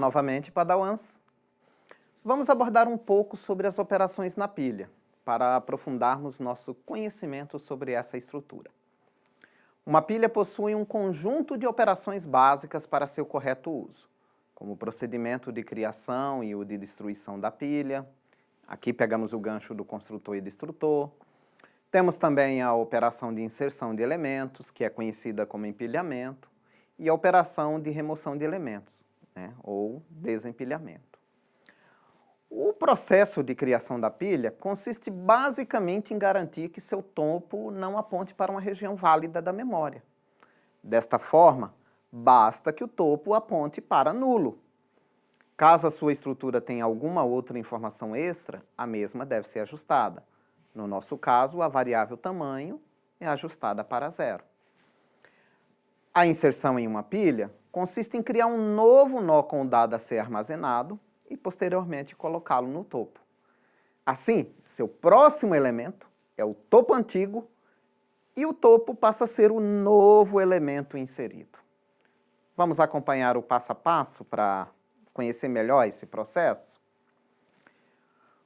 novamente, Padawans. Vamos abordar um pouco sobre as operações na pilha, para aprofundarmos nosso conhecimento sobre essa estrutura. Uma pilha possui um conjunto de operações básicas para seu correto uso, como o procedimento de criação e o de destruição da pilha. Aqui pegamos o gancho do construtor e destrutor. Temos também a operação de inserção de elementos, que é conhecida como empilhamento, e a operação de remoção de elementos, ou desempilhamento. O processo de criação da pilha consiste basicamente em garantir que seu topo não aponte para uma região válida da memória. Desta forma, basta que o topo aponte para nulo. Caso a sua estrutura tenha alguma outra informação extra, a mesma deve ser ajustada. No nosso caso, a variável tamanho é ajustada para 0. A inserção em uma pilha consiste em criar um novo nó com o dado a ser armazenado e, posteriormente, colocá-lo no topo. Assim, seu próximo elemento é o topo antigo e o topo passa a ser o novo elemento inserido. Vamos acompanhar o passo a passo para conhecer melhor esse processo?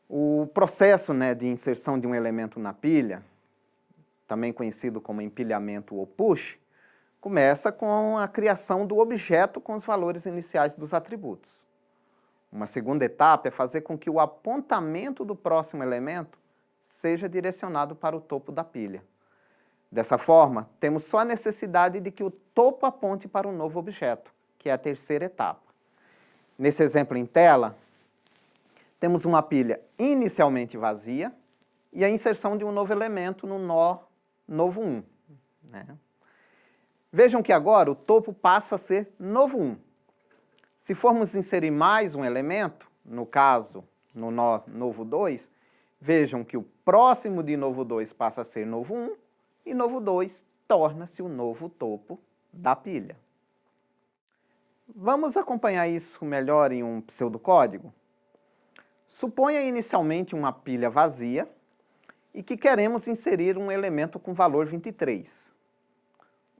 O processo de inserção de um elemento na pilha, também conhecido como empilhamento ou push, começa com a criação do objeto com os valores iniciais dos atributos. Uma segunda etapa é fazer com que o apontamento do próximo elemento seja direcionado para o topo da pilha. Dessa forma, temos só a necessidade de que o topo aponte para um novo objeto, que é a terceira etapa. Nesse exemplo em tela, temos uma pilha inicialmente vazia e a inserção de um novo elemento no nó novo 1. Vejam que agora o topo passa a ser novo 1. Se formos inserir mais um elemento, no caso, no nó novo 2, vejam que o próximo de novo 2 passa a ser novo 1 e novo 2 torna-se o novo topo da pilha. Vamos acompanhar isso melhor em um pseudocódigo? Suponha inicialmente uma pilha vazia e que queremos inserir um elemento com valor 23.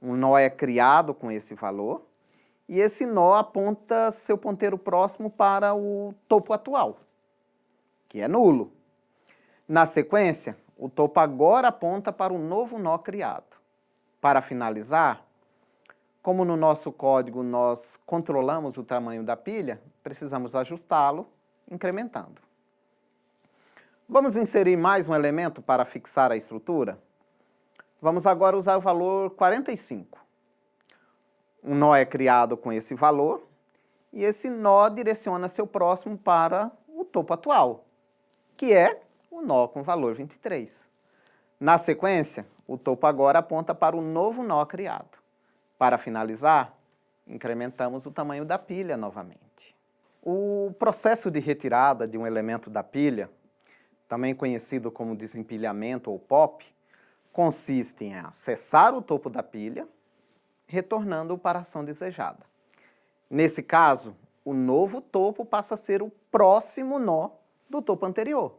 Um nó é criado com esse valor e esse nó aponta seu ponteiro próximo para o topo atual, que é nulo. Na sequência, o topo agora aponta para o novo nó criado. Para finalizar, como no nosso código nós controlamos o tamanho da pilha, precisamos ajustá-lo incrementando. Vamos inserir mais um elemento para fixar a estrutura? Vamos agora usar o valor 45. Um nó é criado com esse valor e esse nó direciona seu próximo para o topo atual, que é o nó com valor 23. Na sequência, o topo agora aponta para o novo nó criado. Para finalizar, incrementamos o tamanho da pilha novamente. O processo de retirada de um elemento da pilha, também conhecido como desempilhamento ou pop, consiste em acessar o topo da pilha, retornando-o para a ação desejada. Nesse caso, o novo topo passa a ser o próximo nó do topo anterior,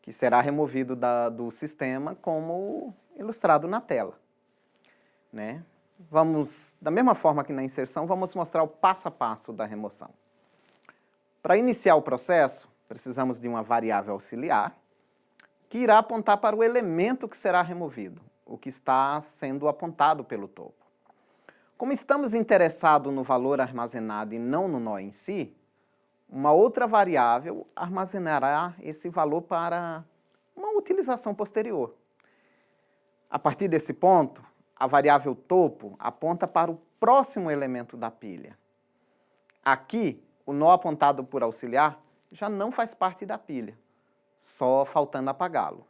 que será removido do sistema como ilustrado na tela. Da mesma forma que na inserção, vamos mostrar o passo a passo da remoção. Para iniciar o processo, precisamos de uma variável auxiliar, que irá apontar para o elemento que será removido, o que está sendo apontado pelo topo. Como estamos interessados no valor armazenado e não no nó em si, uma outra variável armazenará esse valor para uma utilização posterior. A partir desse ponto, a variável topo aponta para o próximo elemento da pilha. Aqui, o nó apontado por auxiliar já não faz parte da pilha, só faltando apagá-lo.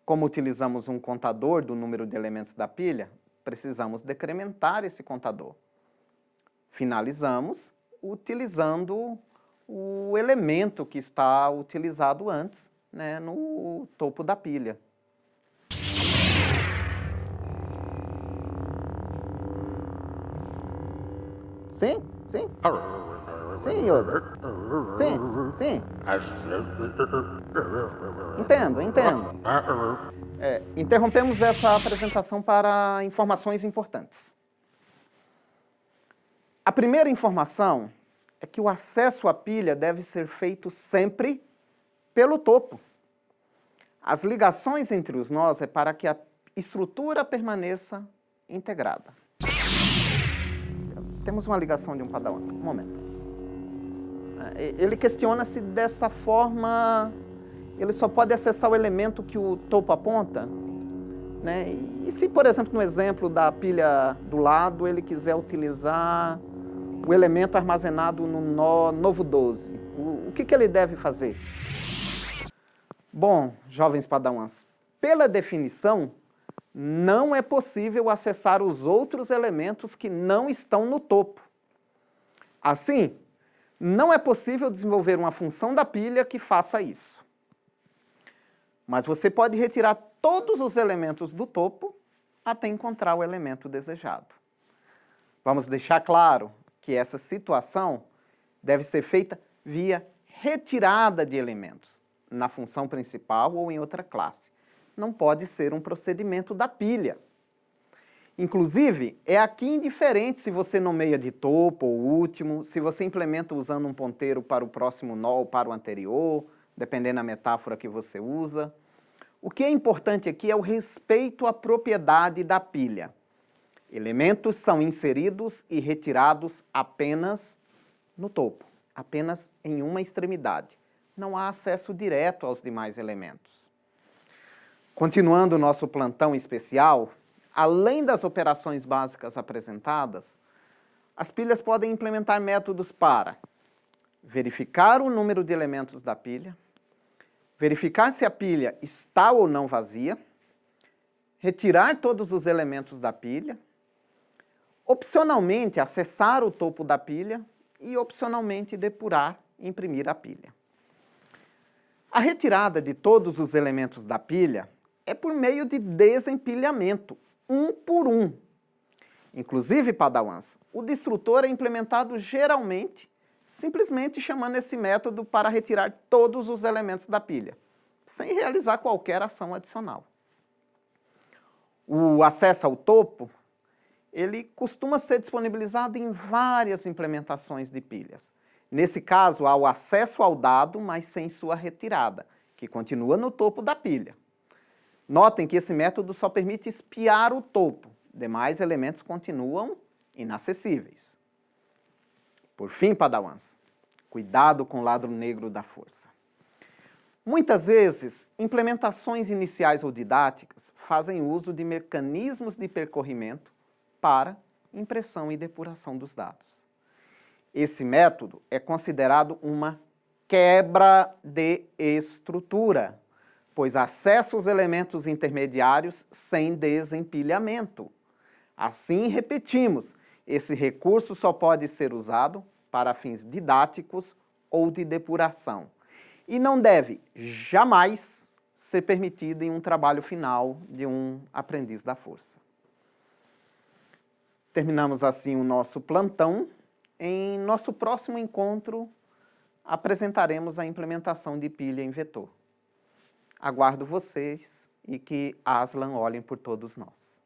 Como utilizamos um contador do número de elementos da pilha, precisamos decrementar esse contador. Finalizamos utilizando o elemento que está utilizado antes, no topo da pilha. Sim, sim. Sim, Yoda. Sim, sim. Entendo. Interrompemos essa apresentação para informações importantes. A primeira informação é que o acesso à pilha deve ser feito sempre pelo topo. As ligações entre os nós é para que a estrutura permaneça integrada. Temos uma ligação de um padawan. Um momento. Ele questiona se dessa forma ele só pode acessar o elemento que o topo aponta, né? E se, por exemplo, no exemplo da pilha do lado, ele quiser utilizar o elemento armazenado no nó novo 12, o que ele deve fazer? Bom, jovens padawans, pela definição, não é possível acessar os outros elementos que não estão no topo. Assim, não é possível desenvolver uma função da pilha que faça isso. Mas você pode retirar todos os elementos do topo até encontrar o elemento desejado. Vamos deixar claro que essa situação deve ser feita via retirada de elementos, na função principal ou em outra classe. Não pode ser um procedimento da pilha. Inclusive, é aqui indiferente se você nomeia de topo ou último, se você implementa usando um ponteiro para o próximo nó ou para o anterior, dependendo da metáfora que você usa. O que é importante aqui é o respeito à propriedade da pilha. Elementos são inseridos e retirados apenas no topo, apenas em uma extremidade. Não há acesso direto aos demais elementos. Continuando o nosso plantão especial, além das operações básicas apresentadas, as pilhas podem implementar métodos para verificar o número de elementos da pilha, verificar se a pilha está ou não vazia, retirar todos os elementos da pilha, opcionalmente acessar o topo da pilha e opcionalmente depurar e imprimir a pilha. A retirada de todos os elementos da pilha é por meio de desempilhamento, um por um. Inclusive, padawans, o destrutor é implementado geralmente simplesmente chamando esse método para retirar todos os elementos da pilha, sem realizar qualquer ação adicional. O acesso ao topo, ele costuma ser disponibilizado em várias implementações de pilhas. Nesse caso, há o acesso ao dado, mas sem sua retirada, que continua no topo da pilha. Notem que esse método só permite espiar o topo, demais elementos continuam inacessíveis. Por fim, padawans, cuidado com o lado negro da força. Muitas vezes, implementações iniciais ou didáticas fazem uso de mecanismos de percorrimento para impressão e depuração dos dados. Esse método é considerado uma quebra de estrutura, pois acessa os elementos intermediários sem desempilhamento. Assim, repetimos, esse recurso só pode ser usado para fins didáticos ou de depuração e não deve jamais ser permitido em um trabalho final de um aprendiz da força. Terminamos assim o nosso plantão. Em nosso próximo encontro, apresentaremos a implementação de pilha em vetor. Aguardo vocês e que Aslan olhem por todos nós.